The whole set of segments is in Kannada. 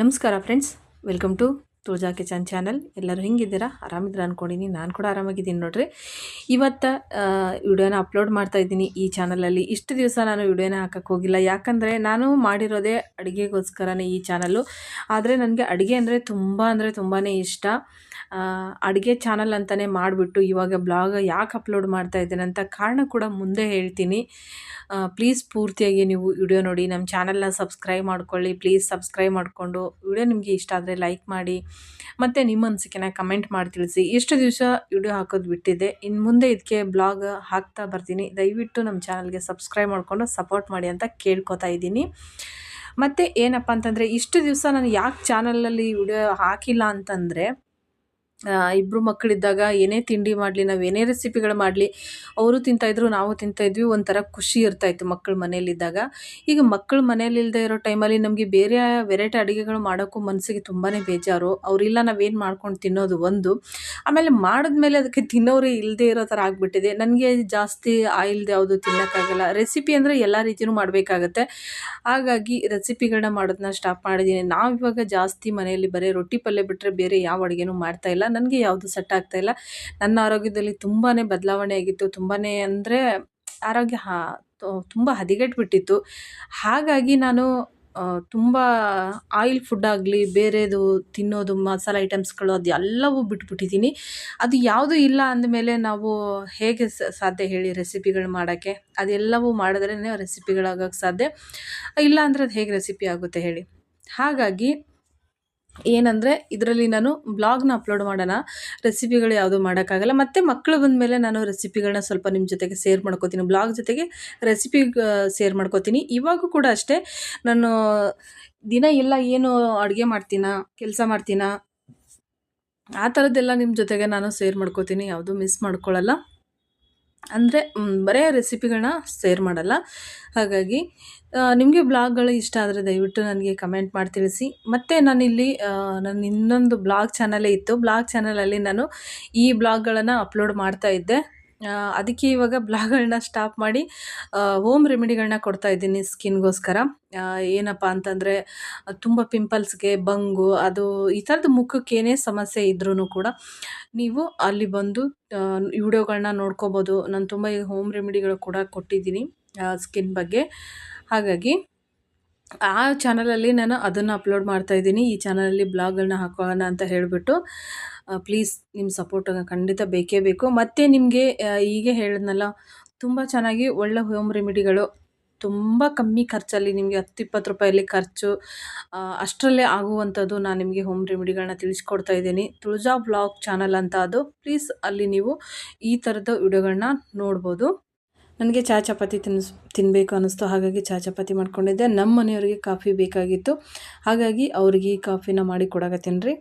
ನಮಸ್ಕಾರ friends, welcome to Tulaja kitchen channel. ಎಲ್ಲರೂ ಹೆಂಗಿದ್ದೀರಾ? ಆರಾಮಿದ್ದೀರಾ ಅಂದ್ಕೊಂಡಿನಿ. ನಾನು ಕೂಡ ಆರಾಮಾಗಿದ್ದೀನಿ ನೋಡ್ರಿ. ಇವತ್ತು ವಿಡಿಯೋನ ಅಪ್ಲೋಡ್ ಮಾಡ್ತಾ ಇದ್ದೀನಿ ಈ ಚಾನಲಲ್ಲಿ. ಇಷ್ಟು ದಿವಸ ನಾನು ವಿಡಿಯೋನ ಹಾಕಕ್ಕೆ ಹೋಗಿಲ್ಲ, ಯಾಕಂದರೆ ನಾನು ಮಾಡಿರೋದೇ ಅಡುಗೆಗೋಸ್ಕರನೇ ಈ ಚಾನಲ್ಲು. ಆದರೆ ನನಗೆ ಅಡುಗೆ ಅಂದರೆ ತುಂಬಾ ಇಷ್ಟ. ಅಡುಗೆ ಚಾನಲ್ ಅಂತಲೇ ಮಾಡಿಬಿಟ್ಟು ಇವಾಗ ಬ್ಲಾಗ್ ಯಾಕೆ ಅಪ್ಲೋಡ್ ಮಾಡ್ತಾ ಇದ್ದೇನೆ ಅಂತ ಕಾರಣ ಕೂಡ ಮುಂದೆ ಹೇಳ್ತೀನಿ. ಪ್ಲೀಸ್ ಪೂರ್ತಿಯಾಗಿ ನೀವು ವಿಡಿಯೋ ನೋಡಿ, ನಮ್ಮ ಚಾನಲ್ನ ಸಬ್ಸ್ಕ್ರೈಬ್ ಮಾಡ್ಕೊಳ್ಳಿ. ಪ್ಲೀಸ್ ಸಬ್ಸ್ಕ್ರೈಬ್ ಮಾಡಿಕೊಂಡು ವಿಡಿಯೋ ನಿಮಗೆ ಇಷ್ಟ ಆದರೆ ಲೈಕ್ ಮಾಡಿ, ಮತ್ತು ನಿಮ್ಮ ಅನಿಸಿಕೆನ ಕಮೆಂಟ್ ಮಾಡಿ ತಿಳಿಸಿ. ಎಷ್ಟು ದಿವಸ ವಿಡಿಯೋ ಹಾಕೋದು ಬಿಟ್ಟಿದ್ದೆ, ಇನ್ನು ಮುಂದೆ ಇದಕ್ಕೆ ಬ್ಲಾಗ್ ಹಾಕ್ತಾ ಬರ್ತೀನಿ. ದಯವಿಟ್ಟು ನಮ್ಮ ಚಾನಲ್ಗೆ ಸಬ್ಸ್ಕ್ರೈಬ್ ಮಾಡಿಕೊಂಡು ಸಪೋರ್ಟ್ ಮಾಡಿ ಅಂತ ಕೇಳ್ಕೊತಾ ಇದ್ದೀನಿ. ಮತ್ತು ಏನಪ್ಪ ಅಂತಂದರೆ, ಇಷ್ಟು ದಿವಸ ನಾನು ಯಾಕೆ ಚಾನಲಲ್ಲಿ ವಿಡಿಯೋ ಹಾಕಿಲ್ಲ ಅಂತಂದರೆ, ಇಬ್ಬರು ಮಕ್ಕಳಿದ್ದಾಗ ಏನೇ ತಿಂಡಿ ಮಾಡಲಿ, ನಾವು ಏನೇ ರೆಸಿಪಿಗಳು ಮಾಡಲಿ, ಅವರು ತಿಂತಾಯಿದ್ರು, ನಾವು ತಿಂತಾಯಿದ್ವಿ. ಒಂಥರ ಖುಷಿ ಇರ್ತಾಯಿತ್ತು ಮಕ್ಕಳು ಮನೇಲಿದ್ದಾಗ. ಈಗ ಮಕ್ಕಳು ಮನೇಲಿಲ್ಲದೆ ಇರೋ ಟೈಮಲ್ಲಿ ನಮಗೆ ಬೇರೆ ವೆರೈಟಿ ಅಡುಗೆಗಳು ಮಾಡೋಕ್ಕೂ ಮನಸ್ಸಿಗೆ ತುಂಬಾ ಬೇಜಾರು. ಅವರಿಲ್ಲ, ನಾವೇನು ಮಾಡ್ಕೊಂಡು ತಿನ್ನೋದು ಒಂದು. ಆಮೇಲೆ ಮಾಡಿದ್ಮೇಲೆ ಅದಕ್ಕೆ ತಿನ್ನೋರೇ ಇಲ್ಲದೆ ಇರೋ ಥರ ಆಗಿಬಿಟ್ಟಿದೆ. ನನಗೆ ಜಾಸ್ತಿ ಆಯಿಲ್ದು ಯಾವುದು ತಿನ್ನೋಕ್ಕಾಗಲ್ಲ. ರೆಸಿಪಿ ಅಂದರೆ ಎಲ್ಲ ರೀತಿಯೂ ಮಾಡಬೇಕಾಗತ್ತೆ. ಹಾಗಾಗಿ ರೆಸಿಪಿಗಳನ್ನ ಮಾಡೋದನ್ನ ಸ್ಟಾಪ್ ಮಾಡಿದ್ದೀನಿ. ನಾವಿವಾಗ ಜಾಸ್ತಿ ಮನೆಯಲ್ಲಿ ಬರೀ ರೊಟ್ಟಿ ಪಲ್ಯ ಬಿಟ್ಟರೆ ಬೇರೆ ಯಾವ ಅಡುಗೆನೂ ಮಾಡ್ತಾಯಿಲ್ಲ. ನನಗೆ ಯಾವುದು ಸೆಟ್ ಆಗ್ತಾಯಿಲ್ಲ. ನನ್ನ ಆರೋಗ್ಯದಲ್ಲಿ ತುಂಬಾ ಬದಲಾವಣೆ ಆಗಿತ್ತು. ತುಂಬಾ ಅಂದರೆ ಆರೋಗ್ಯ ತುಂಬ ಹದಗೆಟ್ಬಿಟ್ಟಿತ್ತು. ಹಾಗಾಗಿ ನಾನು ತುಂಬ ಆಯಿಲ್ ಫುಡ್ ಆಗಲಿ, ಬೇರೆದು ತಿನ್ನೋದು, ಮಸಾಲೆ ಐಟಮ್ಸ್ಗಳು ಅದೆಲ್ಲವೂ ಬಿಟ್ಬಿಟ್ಟಿದ್ದೀನಿ. ಅದು ಯಾವುದೂ ಇಲ್ಲ ಅಂದಮೇಲೆ ನಾವು ಹೇಗೆ ಸಾಧ್ಯ ಹೇಳಿ ರೆಸಿಪಿಗಳು ಮಾಡೋಕ್ಕೆ? ಅದೆಲ್ಲವೂ ಮಾಡಿದ್ರೇ ರೆಸಿಪಿಗಳಾಗೋಕ್ಕೆ ಸಾಧ್ಯ. ಇಲ್ಲ ಅಂದರೆ ಅದು ಹೇಗೆ ರೆಸಿಪಿ ಆಗುತ್ತೆ ಹೇಳಿ? ಹಾಗಾಗಿ ಏನಂದರೆ, ಇದರಲ್ಲಿ ನಾನು ಬ್ಲಾಗ್ನ ಅಪ್ಲೋಡ್ ಮಾಡೋಣ, ರೆಸಿಪಿಗಳು ಯಾವುದೂ ಮಾಡೋಕ್ಕಾಗಲ್ಲ. ಮತ್ತು ಮಕ್ಕಳು ಬಂದಮೇಲೆ ನಾನು ರೆಸಿಪಿಗಳನ್ನ ಸ್ವಲ್ಪ ನಿಮ್ಮ ಜೊತೆಗೆ ಶೇರ್ ಮಾಡ್ಕೋತೀನಿ. ಬ್ಲಾಗ್ ಜೊತೆಗೆ ರೆಸಿಪಿ ಶೇರ್ ಮಾಡ್ಕೋತೀನಿ. ಇವಾಗೂ ಕೂಡ ಅಷ್ಟೇ, ನಾನು ದಿನ ಎಲ್ಲ ಏನು ಅಡುಗೆ ಮಾಡ್ತೀನಾ, ಕೆಲಸ ಮಾಡ್ತೀನಾ, ಆ ಥರದ್ದೆಲ್ಲ ನಿಮ್ಮ ಜೊತೆಗೆ ನಾನು ಶೇರ್ ಮಾಡ್ಕೋತೀನಿ. ಯಾವುದೂ ಮಿಸ್ ಮಾಡ್ಕೊಳ್ಳಲ್ಲ. ಅಂದರೆ ಬರೀ ರೆಸಿಪಿಗಳನ್ನ ಶೇರ್ ಮಾಡಲ್ಲ. ಹಾಗಾಗಿ ನಿಮಗೆ ಬ್ಲಾಗ್ಗಳು ಇಷ್ಟ ಆದರೆ ದಯವಿಟ್ಟು ನನಗೆ ಕಮೆಂಟ್ ಮಾಡಿ ತಿಳಿಸಿ. ಮತ್ತು ನಾನಿಲ್ಲಿ ನನ್ನ ಇನ್ನೊಂದು ಬ್ಲಾಗ್ ಚಾನಲೇ ಇತ್ತು. ಬ್ಲಾಗ್ ಚಾನಲಲ್ಲಿ ನಾನು ಈ ಬ್ಲಾಗ್ಗಳನ್ನು ಅಪ್ಲೋಡ್ ಮಾಡ್ತಾ ಇದ್ದೆ. ಅದಕ್ಕೆ ಇವಾಗ ಬ್ಲಾಗ್ಗಳನ್ನ ಸ್ಟಾಪ್ ಮಾಡಿ ಹೋಮ್ ರೆಮಿಡಿಗಳನ್ನ ಕೊಡ್ತಾ ಇದ್ದೀನಿ ಸ್ಕಿನ್ಗೋಸ್ಕರ. ಏನಪ್ಪ ಅಂತಂದರೆ, ತುಂಬ ಪಿಂಪಲ್ಸ್ಗೆ, ಬಂಗು, ಅದು ಈ ಥರದ್ದು ಮುಖಕ್ಕೆ ಏನೇ ಸಮಸ್ಯೆ ಇದ್ರೂ ಕೂಡ ನೀವು ಅಲ್ಲಿ ಬಂದು ವಿಡಿಯೋಗಳನ್ನ ನೋಡ್ಕೋಬೋದು. ನಾನು ತುಂಬ ಈಗ ಹೋಮ್ ರೆಮಿಡಿಗಳು ಕೂಡ ಕೊಟ್ಟಿದ್ದೀನಿ ಸ್ಕಿನ್ ಬಗ್ಗೆ. ಹಾಗಾಗಿ ಆ ಚಾನಲಲ್ಲಿ ನಾನು ಅದನ್ನು ಅಪ್ಲೋಡ್ ಮಾಡ್ತಾಯಿದ್ದೀನಿ. ಈ ಚಾನಲಲ್ಲಿ ಬ್ಲಾಗ್ಗಳನ್ನ ಹಾಕೋಣ ಅಂತ ಹೇಳಿಬಿಟ್ಟು. ಪ್ಲೀಸ್ ನಿಮ್ಮ ಸಪೋರ್ಟ್ ಖಂಡಿತ ಬೇಕೇ ಬೇಕು. ಮತ್ತು ನಿಮಗೆ ಹೀಗೆ ಹೇಳಿದ್ನಲ್ಲ, ತುಂಬ ಚೆನ್ನಾಗಿ ಒಳ್ಳೆ ಹೋಮ್ ರೆಮಿಡಿಗಳು, ತುಂಬ ಕಮ್ಮಿ ಖರ್ಚಲ್ಲಿ, ನಿಮಗೆ 10-20 ರೂಪಾಯಲ್ಲಿ ಖರ್ಚು, ಅಷ್ಟರಲ್ಲೇ ಆಗುವಂಥದ್ದು ನಾನು ನಿಮಗೆ ಹೋಮ್ ರೆಮಿಡಿಗಳನ್ನ ತಿಳಿಸ್ಕೊಡ್ತಾ ಇದ್ದೀನಿ. ತುಳಜಾ ಬ್ಲಾಗ್ ಚಾನಲ್ ಅಂತ ಅದು. ಪ್ಲೀಸ್ ಅಲ್ಲಿ ನೀವು ಈ ಥರದ ವಿಡಿಯೋಗಳನ್ನ ನೋಡ್ಬೋದು. ನನಗೆ ಚಹಾ ಚಪಾತಿ ತಿನ್ನಬೇಕು ಅನ್ನಿಸ್ತು. ಹಾಗಾಗಿ ಚಹಾ ಚಪಾತಿ ಮಾಡ್ಕೊಂಡಿದ್ದೆ. ನಮ್ಮ ಮನೆಯವರಿಗೆ ಕಾಫಿ ಬೇಕಾಗಿತ್ತು. ಹಾಗಾಗಿ ಅವ್ರಿಗೆ ಈ ಕಾಫಿನ ಮಾಡಿ ಕೊಡಕತ್ತೀನಿ ರೀ.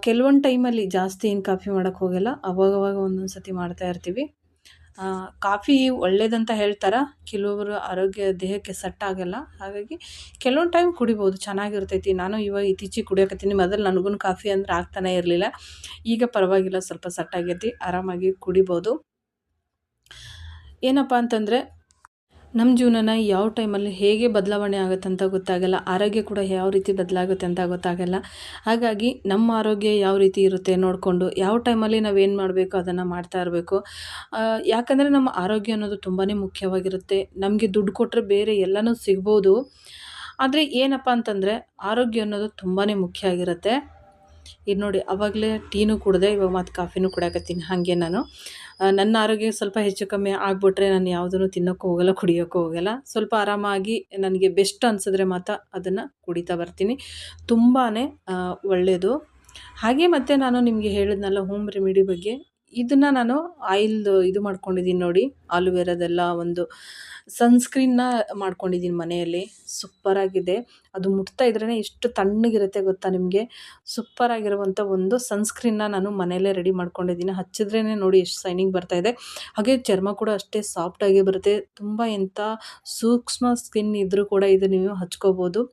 ಕೆಲವೊಂದು ಟೈಮಲ್ಲಿ ಜಾಸ್ತಿ ಏನು ಕಾಫಿ ಮಾಡೋಕ್ಕೆ ಹೋಗಲ್ಲ, ಅವಾಗವಾಗ ಒಂದೊಂದು ಸತಿ ಮಾಡ್ತಾ ಇರ್ತೀವಿ. ಕಾಫಿ ಒಳ್ಳೇದಂತ ಹೇಳ್ತಾರೆ, ಕೆಲವೊಬ್ಬರು ಆರೋಗ್ಯ ದೇಹಕ್ಕೆ ಸೆಟ್ ಆಗಲ್ಲ. ಹಾಗಾಗಿ ಕೆಲವೊಂದು ಟೈಮ್ ಕುಡಿಬೋದು, ಚೆನ್ನಾಗಿರ್ತೈತಿ. ನಾನು ಇವಾಗ ಇತ್ತೀಚೆಗೆ ಕುಡಿಯೋಕತ್ತೀನಿ. ಮೊದಲು ನನಗೂ ಕಾಫಿ ಅಂದರೆ ಆಗ್ತಾನೆ ಇರಲಿಲ್ಲ. ಈಗ ಪರವಾಗಿಲ್ಲ, ಸ್ವಲ್ಪ ಸೆಟ್ ಆಗೈತಿ, ಆರಾಮಾಗಿ ಕುಡಿಬೋದು. ಏನಪ್ಪ ಅಂತಂದರೆ, ನಮ್ಮ ಜೀವನನ ಯಾವ ಟೈಮಲ್ಲಿ ಹೇಗೆ ಬದಲಾವಣೆ ಆಗುತ್ತೆ ಅಂತ ಗೊತ್ತಾಗಲ್ಲ. ಆರೋಗ್ಯ ಕೂಡ ಯಾವ ರೀತಿ ಬದಲಾಗುತ್ತೆ ಅಂತ ಗೊತ್ತಾಗಲ್ಲ. ಹಾಗಾಗಿ ನಮ್ಮ ಆರೋಗ್ಯ ಯಾವ ರೀತಿ ಇರುತ್ತೆ ನೋಡಿಕೊಂಡು ಯಾವ ಟೈಮಲ್ಲಿ ನಾವೇನು ಮಾಡಬೇಕು ಅದನ್ನು ಮಾಡ್ತಾ ಇರಬೇಕು. ಯಾಕಂದರೆ ನಮ್ಮ ಆರೋಗ್ಯ ಅನ್ನೋದು ತುಂಬಾ ಮುಖ್ಯವಾಗಿರುತ್ತೆ. ನಮಗೆ ದುಡ್ಡು ಕೊಟ್ಟರೆ ಬೇರೆ ಎಲ್ಲನೂ ಸಿಗ್ಬೋದು. ಆದರೆ ಏನಪ್ಪ ಅಂತಂದರೆ, ಆರೋಗ್ಯ ಅನ್ನೋದು ತುಂಬಾ ಮುಖ್ಯ ಆಗಿರುತ್ತೆ. ಇದು ನೋಡಿ, ಆವಾಗಲೇ ಟೀನೂ ಕುಡಿದೆ, ಇವಾಗ ಮತ್ತು ಕಾಫಿನೂ ಕುಡಿಯಾಕತ್ತೀನಿ. ಹಾಗೆ ನಾನು ನನ್ನ ಆರೋಗ್ಯ ಸ್ವಲ್ಪ ಹೆಚ್ಚು ಕಮ್ಮಿ ಆಗಿಬಿಟ್ರೆ ನಾನು ಯಾವುದನ್ನು ತಿನ್ನೋಕ್ಕೂ ಹೋಗಲ್ಲ, ಕುಡಿಯೋಕ್ಕೂ ಹೋಗಲ್ಲ. ಸ್ವಲ್ಪ ಆರಾಮಾಗಿ ನನಗೆ ಬೆಸ್ಟ್ ಅನಿಸಿದ್ರೆ ಮಾತ್ರ ಅದನ್ನು ಕುಡಿತಾ ಬರ್ತೀನಿ. ತುಂಬಾ ಒಳ್ಳೆಯದು. ಹಾಗೆ ಮತ್ತು ನಾನು ನಿಮಗೆ ಹೇಳಿದ್ನಲ್ಲ ಹೋಮ್ ರೆಮಿಡಿ ಬಗ್ಗೆ, ಇದನ್ನು ನಾನು ಆಯಿಲ್ದು ಇದು ಮಾಡ್ಕೊಂಡಿದ್ದೀನಿ ನೋಡಿ, ಆಲೂವೆರಾದೆಲ್ಲ ಒಂದು ಸನ್ಸ್ಕ್ರೀನ್ನ ಮಾಡ್ಕೊಂಡಿದ್ದೀನಿ ಮನೆಯಲ್ಲಿ. ಸೂಪರಾಗಿದೆ. ಅದು ಮುಟ್ತಾ ಇದ್ರೇ ಎಷ್ಟು ತಣ್ಣಗಿರುತ್ತೆ ಗೊತ್ತಾ ನಿಮಗೆ? ಸೂಪರಾಗಿರುವಂಥ ಒಂದು ಸನ್ಸ್ಕ್ರೀನ್ನ ನಾನು ಮನೆಯಲ್ಲೇ ರೆಡಿ ಮಾಡ್ಕೊಂಡಿದ್ದೀನಿ. ಹಚ್ಚಿದ್ರೇ ನೋಡಿ ಎಷ್ಟು ಶೈನಿಂಗ್ ಬರ್ತಾಯಿದೆ. ಹಾಗೆ ಚರ್ಮ ಕೂಡ ಅಷ್ಟೇ ಸಾಫ್ಟಾಗಿ ಬರುತ್ತೆ. ತುಂಬ ಎಂಥ ಸೂಕ್ಷ್ಮ ಸ್ಕಿನ್ ಇದ್ದರೂ ಕೂಡ ಇದು ನೀವು ಹಚ್ಕೋಬೋದು.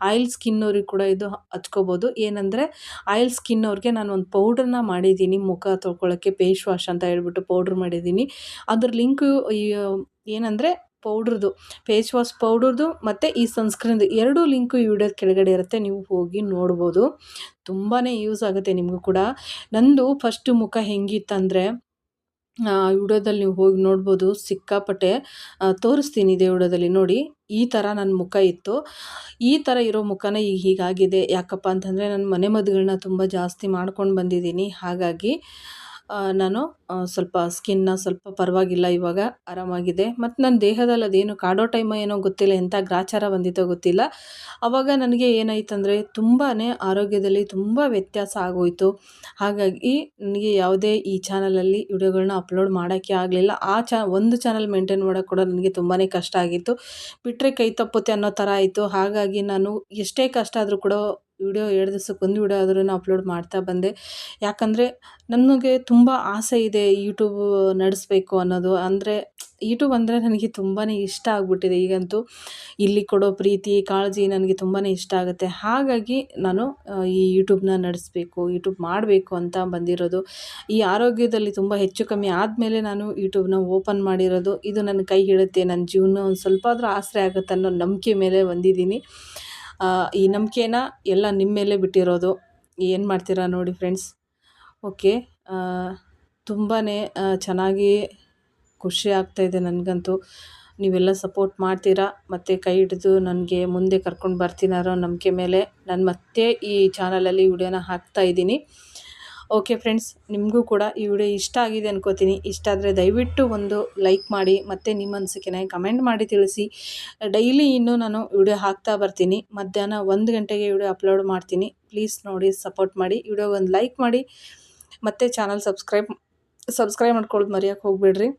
ಆಯಿಲ್ ಸ್ಕಿನ್ನವ್ರಿಗೆ ಕೂಡ ಇದು ಹಚ್ಕೋಬೋದು. ಏನಂದರೆ, ಆಯಿಲ್ ಸ್ಕಿನ್ನವ್ರಿಗೆ ನಾನು ಒಂದು ಪೌಡ್ರನ್ನ ಮಾಡಿದ್ದೀನಿ ಮುಖ ತೊಳ್ಕೊಳ್ಳೋಕ್ಕೆ, ಫೇಸ್ ವಾಶ್ ಅಂತ ಹೇಳ್ಬಿಟ್ಟು ಪೌಡ್ರ್ ಮಾಡಿದ್ದೀನಿ. ಅದ್ರ ಲಿಂಕು ಏನಂದರೆ ಪೌಡ್ರದ್ದು ಫೇಸ್ ವಾಶ್ ಪೌಡ್ರದ್ದು ಮತ್ತು ಈ ಸನ್ಸ್ಕ್ರೀನ್ದು ಎರಡೂ ಲಿಂಕು ಈ ವಿಡಿಯೋದ ಕೆಳಗಡೆ ಇರುತ್ತೆ, ನೀವು ಹೋಗಿ ನೋಡ್ಬೋದು. ತುಂಬಾ ಯೂಸ್ ಆಗುತ್ತೆ ನಿಮಗೂ ಕೂಡ. ನಂದು ಫಸ್ಟು ಮುಖ ಹೆಂಗಿತ್ತಂದರೆ ವಿಡಿಯೋದಲ್ಲಿ ನೀವು ಹೋಗಿ ನೋಡ್ಬೋದು, ಸಿಕ್ಕಾಪಟ್ಟೆ ತೋರಿಸ್ತೀನಿ ಇದೇ ವಿಡಿಯೋದಲ್ಲಿ ನೋಡಿ. ಈ ಥರ ನನ್ನ ಮುಖ ಇತ್ತು. ಈ ಥರ ಇರೋ ಮುಖನ ಈಗ ಹೀಗಾಗಿದೆ. ಯಾಕಪ್ಪ ಅಂತಂದರೆ ನಾನು ಮನೆ ಮದ್ದುಗಳನ್ನ ತುಂಬ ಜಾಸ್ತಿ ಮಾಡ್ಕೊಂಡು ಬಂದಿದ್ದೀನಿ. ಹಾಗಾಗಿ ನಾನು ಸ್ವಲ್ಪ ಸ್ಕಿನ್ನ ಸ್ವಲ್ಪ ಪರವಾಗಿಲ್ಲ, ಇವಾಗ ಆರಾಮಾಗಿದೆ. ಮತ್ತು ನನ್ನ ದೇಹದಲ್ಲಿ ಅದೇನು ಕಾಡೋ ಟೈಮ ಏನೋ ಗೊತ್ತಿಲ್ಲ, ಎಂಥ ಗ್ರಾಚಾರ ಬಂದಿತ್ತೋ ಗೊತ್ತಿಲ್ಲ. ಆವಾಗ ನನಗೆ ಏನಾಯ್ತಂದರೆ ತುಂಬಾ ಆರೋಗ್ಯದಲ್ಲಿ ತುಂಬ ವ್ಯತ್ಯಾಸ ಆಗೋಯಿತು. ಹಾಗಾಗಿ ನನಗೆ ಯಾವುದೇ ಈ ಚಾನಲಲ್ಲಿ ವಿಡಿಯೋಗಳನ್ನ ಅಪ್ಲೋಡ್ ಮಾಡೋಕ್ಕೆ ಆಗಲಿಲ್ಲ. ಒಂದು ಚಾನಲ್ ಮೇಂಟೈನ್ ಮಾಡೋಕ್ಕೆ ಕೂಡ ನನಗೆ ತುಂಬಾ ಕಷ್ಟ ಆಗಿತ್ತು. ಬಿಟ್ಟರೆ ಕೈ ತಪ್ಪುತ್ತೆ ಅನ್ನೋ ಥರ ಆಯಿತು. ಹಾಗಾಗಿ ನಾನು ಎಷ್ಟೇ ಕಷ್ಟ ಆದರೂ ಕೂಡ ವಿಡಿಯೋ 2 ದಿವಸಕ್ಕೆ ಒಂದು ವಿಡಿಯೋ ಆದ್ರೂ ಅಪ್ಲೋಡ್ ಮಾಡ್ತಾ ಬಂದೆ. ಯಾಕಂದರೆ ನನಗೆ ತುಂಬ ಆಸೆ ಇದೆ ಯೂಟ್ಯೂಬ್ ನಡೆಸಬೇಕು ಅನ್ನೋದು. ಅಂದರೆ ಯೂಟ್ಯೂಬ್ ಅಂದರೆ ನನಗೆ ತುಂಬಾ ಇಷ್ಟ ಆಗಿಬಿಟ್ಟಿದೆ ಈಗಂತೂ. ಇಲ್ಲಿ ಕೊಡೋ ಪ್ರೀತಿ ಕಾಳಜಿ ನನಗೆ ತುಂಬಾ ಇಷ್ಟ ಆಗುತ್ತೆ. ಹಾಗಾಗಿ ನಾನು ಈ ಯೂಟ್ಯೂಬ್ನ ನಡೆಸಬೇಕು, ಯೂಟ್ಯೂಬ್ ಮಾಡಬೇಕು ಅಂತ ಬಂದಿರೋದು. ಈ ಆರೋಗ್ಯದಲ್ಲಿ ತುಂಬ ಹೆಚ್ಚು ಕಮ್ಮಿ ಆದಮೇಲೆ ನಾನು ಯೂಟ್ಯೂಬ್ನ ಓಪನ್ ಮಾಡಿರೋದು. ಇದು ನನ್ನ ಕೈ ಹಿಡುತ್ತೆ, ನನ್ನ ಜೀವನ ಒಂದು ಸ್ವಲ್ಪ ಆದರೂ ಆಸರೆ ಆಗುತ್ತೆ ಅನ್ನೋ ನಂಬಿಕೆ ಮೇಲೆ ಬಂದಿದ್ದೀನಿ. ಈ ನಂಬಿಕೆನ ಎಲ್ಲ ನಿಮ್ಮ ಮೇಲೆ ಬಿಟ್ಟಿರೋದು. ಏನು ಮಾಡ್ತೀರಾ ನೋಡಿ ಫ್ರೆಂಡ್ಸ್. ಓಕೆ, ತುಂಬಾ ಚೆನ್ನಾಗಿ ಖುಷಿ ಆಗ್ತಾಯಿದೆ ನನಗಂತೂ. ನೀವೆಲ್ಲ ಸಪೋರ್ಟ್ ಮಾಡ್ತೀರಾ ಮತ್ತು ಕೈ ಹಿಡಿದು ನನಗೆ ಮುಂದೆ ಕರ್ಕೊಂಡು ಬರ್ತೀನಾರೋ ನಂಬಿಕೆ ಮೇಲೆ ನಾನು ಮತ್ತೆ ಈ ಚಾನಲಲ್ಲಿ ವಿಡಿಯೋನ ಹಾಕ್ತಾಯಿದ್ದೀನಿ. ಓಕೆ ಫ್ರೆಂಡ್ಸ್, ನಿಮಗೂ ಕೂಡ ಈ ವಿಡಿಯೋ ಇಷ್ಟ ಆಗಿದೆ ಅನ್ಕೋತೀನಿ. ಇಷ್ಟ ಆದರೆ ದಯವಿಟ್ಟು ಒಂದು ಲೈಕ್ ಮಾಡಿ ಮತ್ತು ನಿಮ್ಮ ಅನಿಸಿಕೆನ ಕಮೆಂಟ್ ಮಾಡಿ ತಿಳಿಸಿ. ಡೈಲಿ ಇನ್ನೂ ನಾನು ವಿಡಿಯೋ ಹಾಕ್ತಾ ಬರ್ತೀನಿ. ಮಧ್ಯಾಹ್ನ 1 ಗಂಟೆಗೆ ವಿಡಿಯೋ ಅಪ್ಲೋಡ್ ಮಾಡ್ತೀನಿ. ಪ್ಲೀಸ್ ನೋಡಿ, ಸಪೋರ್ಟ್ ಮಾಡಿ. ವಿಡಿಯೋಗೆ ಒಂದು ಲೈಕ್ ಮಾಡಿ ಮತ್ತು ಚಾನಲ್ ಸಬ್ಸ್ಕ್ರೈಬ್ ಮಾಡ್ಕೊಳ್ಳೋದು ಮರೆಯೋಕ್ಕೆ ಹೋಗಬೇಡ್ರಿ.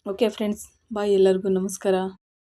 ಓಕೆ ಫ್ರೆಂಡ್ಸ್, ಬಾಯ್. ಎಲ್ಲರಿಗೂ ನಮಸ್ಕಾರ.